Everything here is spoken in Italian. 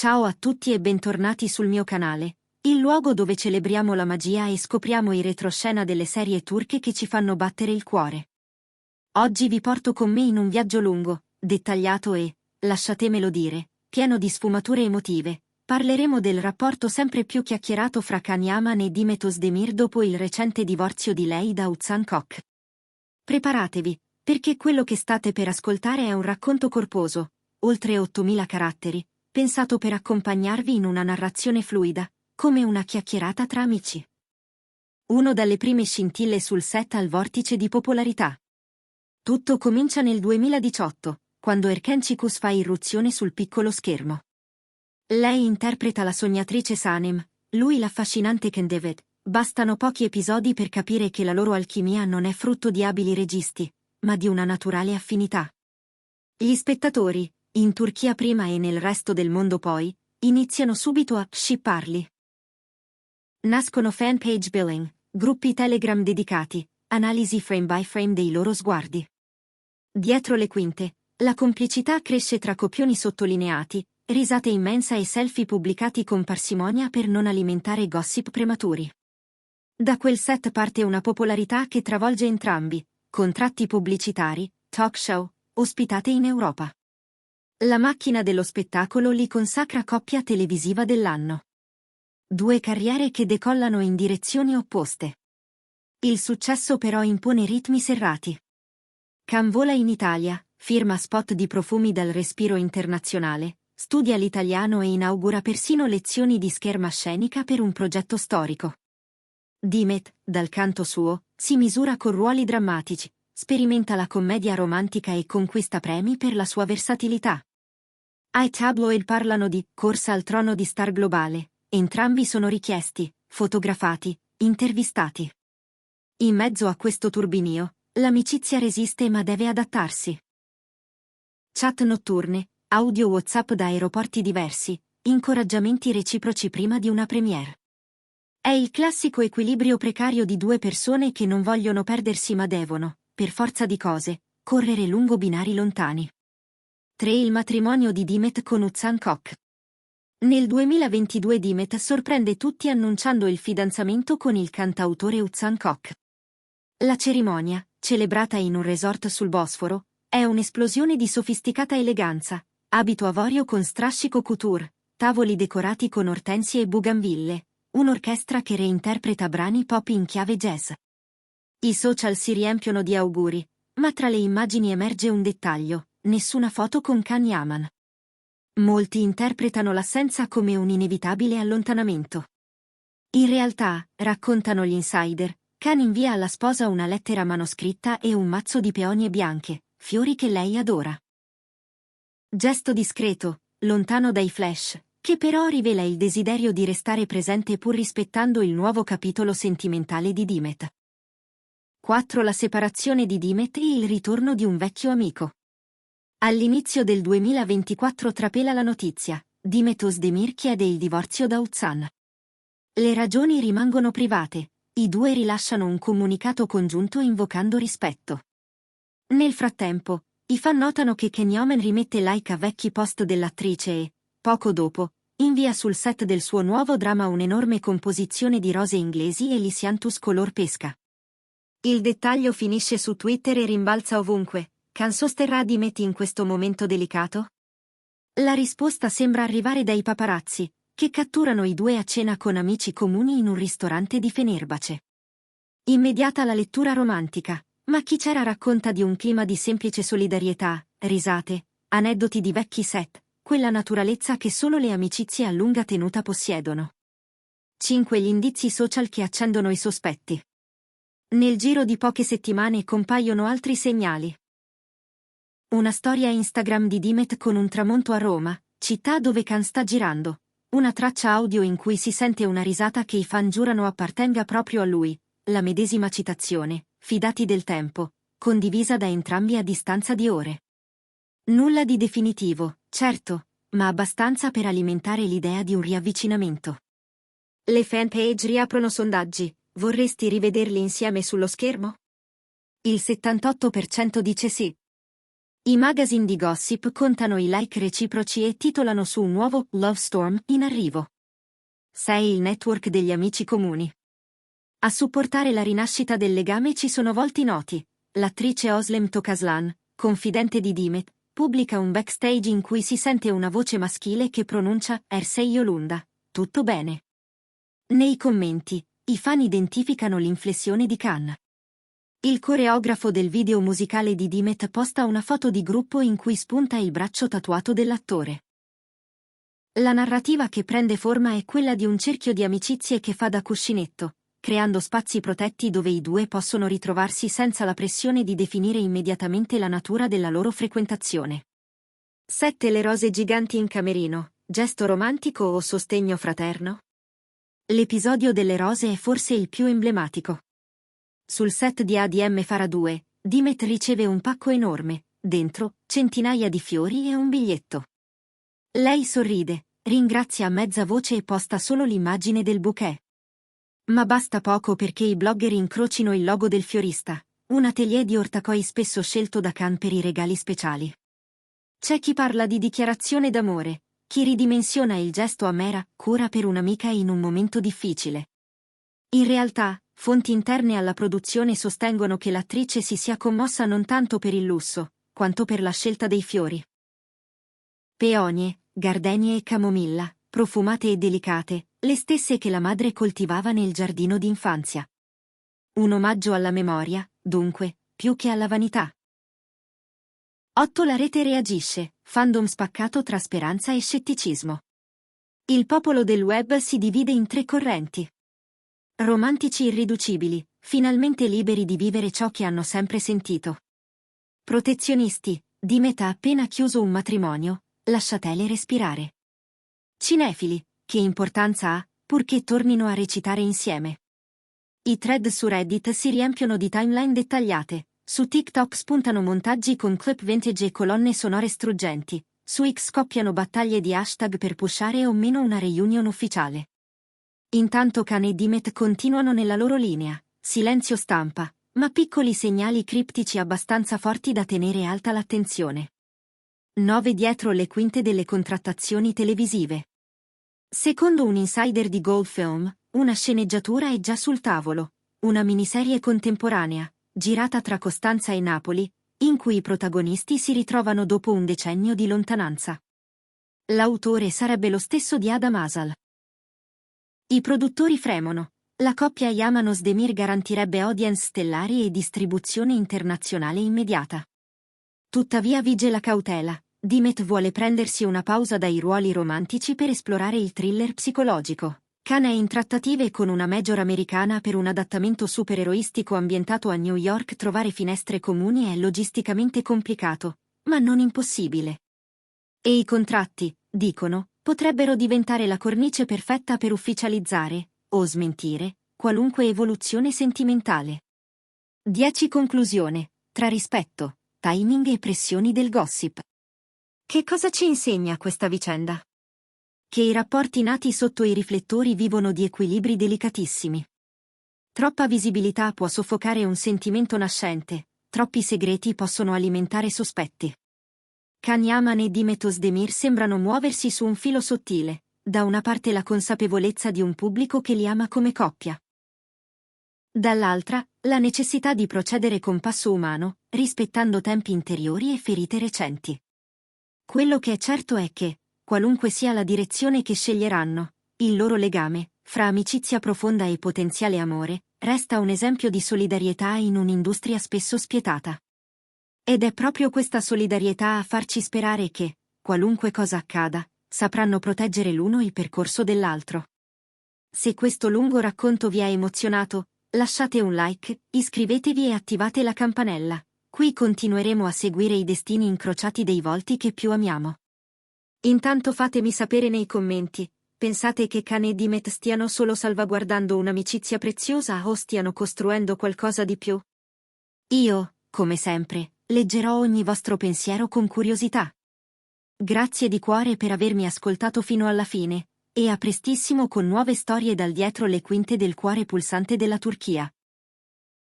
Ciao a tutti e bentornati sul mio canale, il luogo dove celebriamo la magia e scopriamo i retroscena delle serie turche che ci fanno battere il cuore. Oggi vi porto con me in un viaggio lungo, dettagliato e, lasciatemelo dire, pieno di sfumature emotive. Parleremo del rapporto sempre più chiacchierato fra Can Yaman e Demet Özdemir dopo il recente divorzio di lei da Oğuzhan Koç. Preparatevi, perché quello che state per ascoltare è un racconto corposo, oltre 8000 caratteri, pensato per accompagnarvi in una narrazione fluida, come una chiacchierata tra amici. Uno dalle prime scintille sul set al vortice di popolarità. Tutto comincia nel 2018, quando Erken Çikus fa irruzione sul piccolo schermo. Lei interpreta la sognatrice Sanem, lui l'affascinante Kendevet. Bastano pochi episodi per capire che la loro alchimia non è frutto di abili registi, ma di una naturale affinità. Gli spettatori, in Turchia prima e nel resto del mondo poi, iniziano subito a shipparli. Nascono fanpage billing, gruppi Telegram dedicati, analisi frame by frame dei loro sguardi. Dietro le quinte, la complicità cresce tra copioni sottolineati, risate immense e selfie pubblicati con parsimonia per non alimentare gossip prematuri. Da quel set parte una popolarità che travolge entrambi, contratti pubblicitari, talk show, ospitate in Europa. La macchina dello spettacolo li consacra coppia televisiva dell'anno. Due carriere che decollano in direzioni opposte. Il successo però impone ritmi serrati. Can vola in Italia, firma spot di profumi dal respiro internazionale, studia l'italiano e inaugura persino lezioni di scherma scenica per un progetto storico. Demet, dal canto suo, si misura con ruoli drammatici, sperimenta la commedia romantica e conquista premi per la sua versatilità. Ai tabloid parlano di corsa al trono di star globale, entrambi sono richiesti, fotografati, intervistati. In mezzo a questo turbinio, l'amicizia resiste ma deve adattarsi. Chat notturne, audio WhatsApp da aeroporti diversi, incoraggiamenti reciproci prima di una premiere. È il classico equilibrio precario di due persone che non vogliono perdersi ma devono, per forza di cose, correre lungo binari lontani. 3. Il matrimonio di Demet con Oğuzhan Koç. Nel 2022 Demet sorprende tutti annunciando il fidanzamento con il cantautore Oğuzhan Koç. La cerimonia, celebrata in un resort sul Bosforo, è un'esplosione di sofisticata eleganza, abito avorio con strascico couture, tavoli decorati con ortensie e bougainville, un'orchestra che reinterpreta brani pop in chiave jazz. I social si riempiono di auguri, ma tra le immagini emerge un dettaglio: nessuna foto con Can Yaman. Molti interpretano l'assenza come un inevitabile allontanamento. In realtà, raccontano gli insider, Can invia alla sposa una lettera manoscritta e un mazzo di peonie bianche, fiori che lei adora. Gesto discreto, lontano dai flash, che però rivela il desiderio di restare presente pur rispettando il nuovo capitolo sentimentale di Demet. 4. La separazione di Demet e il ritorno di un vecchio amico. All'inizio del 2024 trapela la notizia: Demet Özdemir chiede il divorzio da Oğuzhan. Le ragioni rimangono private, i due rilasciano un comunicato congiunto invocando rispetto. Nel frattempo, i fan notano che Can Yaman rimette like a vecchi post dell'attrice e, poco dopo, invia sul set del suo nuovo dramma un'enorme composizione di rose inglesi e lisianthus color pesca. Il dettaglio finisce su Twitter e rimbalza ovunque: Can sosterrà Demet in questo momento delicato? La risposta sembra arrivare dai paparazzi, che catturano i due a cena con amici comuni in un ristorante di Fenerbahce. Immediata la lettura romantica, ma chi c'era racconta di un clima di semplice solidarietà, risate, aneddoti di vecchi set, quella naturalezza che solo le amicizie a lunga tenuta possiedono. 5. Gli indizi social che accendono i sospetti. Nel giro di poche settimane compaiono altri segnali. Una storia Instagram di Demet con un tramonto a Roma, città dove Can sta girando. Una traccia audio in cui si sente una risata che i fan giurano appartenga proprio a lui, la medesima citazione, fidati del tempo, condivisa da entrambi a distanza di ore. Nulla di definitivo, certo, ma abbastanza per alimentare l'idea di un riavvicinamento. Le fanpage riaprono sondaggi: vorresti rivederli insieme sullo schermo? Il 78% dice sì. I magazine di gossip contano i like reciproci e titolano su un nuovo Love Storm in arrivo. 6. Il network degli amici comuni. A supportare la rinascita del legame ci sono volti noti. L'attrice Özlem Tokaslan, confidente di Demet, pubblica un backstage in cui si sente una voce maschile che pronuncia Ersey Yolunda. Tutto bene. Nei commenti, i fan identificano l'inflessione di Khan. Il coreografo del video musicale di Demet posta una foto di gruppo in cui spunta il braccio tatuato dell'attore. La narrativa che prende forma è quella di un cerchio di amicizie che fa da cuscinetto, creando spazi protetti dove i due possono ritrovarsi senza la pressione di definire immediatamente la natura della loro frequentazione. 7. Le rose giganti in camerino, gesto romantico o sostegno fraterno? L'episodio delle rose è forse il più emblematico. Sul set di ADM Farah 2, Demet riceve un pacco enorme, dentro, centinaia di fiori e un biglietto. Lei sorride, ringrazia a mezza voce e posta solo l'immagine del bouquet. Ma basta poco perché i blogger incrocino il logo del fiorista, un atelier di ortacoi spesso scelto da Khan per i regali speciali. C'è chi parla di dichiarazione d'amore, chi ridimensiona il gesto a mera cura per un'amica in un momento difficile. In realtà, fonti interne alla produzione sostengono che l'attrice si sia commossa non tanto per il lusso, quanto per la scelta dei fiori. Peonie, gardenie e camomilla, profumate e delicate, le stesse che la madre coltivava nel giardino d'infanzia. Un omaggio alla memoria, dunque, più che alla vanità. 8. La rete reagisce, fandom spaccato tra speranza e scetticismo. Il popolo del web si divide in 3 correnti. Romantici irriducibili, finalmente liberi di vivere ciò che hanno sempre sentito. Protezionisti, Demet ha appena chiuso un matrimonio, lasciatele respirare. Cinefili, che importanza ha, purché tornino a recitare insieme. I thread su Reddit si riempiono di timeline dettagliate, su TikTok spuntano montaggi con clip vintage e colonne sonore struggenti, su X scoppiano battaglie di hashtag per pushare o meno una reunion ufficiale. Intanto Khan e Demet continuano nella loro linea, silenzio stampa, ma piccoli segnali criptici abbastanza forti da tenere alta l'attenzione. 9. Dietro le quinte delle contrattazioni televisive. Secondo un insider di Gold Film, una sceneggiatura è già sul tavolo, una miniserie contemporanea, girata tra Costanza e Napoli, in cui i protagonisti si ritrovano dopo un decennio di lontananza. L'autore sarebbe lo stesso di Adam Asal. I produttori fremono. La coppia Yamanos-Demir garantirebbe audience stellari e distribuzione internazionale immediata. Tuttavia vige la cautela. Demet vuole prendersi una pausa dai ruoli romantici per esplorare il thriller psicologico. Khan è in trattative con una major americana per un adattamento supereroistico ambientato a New York. Trovare finestre comuni è logisticamente complicato, ma non impossibile. E i contratti, dicono, potrebbero diventare la cornice perfetta per ufficializzare, o smentire, qualunque evoluzione sentimentale. 10. Conclusione. Tra rispetto, timing e pressioni del gossip. Che cosa ci insegna questa vicenda? Che i rapporti nati sotto i riflettori vivono di equilibri delicatissimi. Troppa visibilità può soffocare un sentimento nascente, troppi segreti possono alimentare sospetti. Khan Yaman e Demet Özdemir sembrano muoversi su un filo sottile, da una parte la consapevolezza di un pubblico che li ama come coppia. Dall'altra, la necessità di procedere con passo umano, rispettando tempi interiori e ferite recenti. Quello che è certo è che, qualunque sia la direzione che sceglieranno, il loro legame, fra amicizia profonda e potenziale amore, resta un esempio di solidarietà in un'industria spesso spietata. Ed è proprio questa solidarietà a farci sperare che, qualunque cosa accada, sapranno proteggere l'uno il percorso dell'altro. Se questo lungo racconto vi ha emozionato, lasciate un like, iscrivetevi e attivate la campanella. Qui continueremo a seguire i destini incrociati dei volti che più amiamo. Intanto fatemi sapere nei commenti, pensate che Khan e Demet stiano solo salvaguardando un'amicizia preziosa o stiano costruendo qualcosa di più? Io, come sempre, leggerò ogni vostro pensiero con curiosità. Grazie di cuore per avermi ascoltato fino alla fine, e a prestissimo con nuove storie dal dietro le quinte del cuore pulsante della Turchia.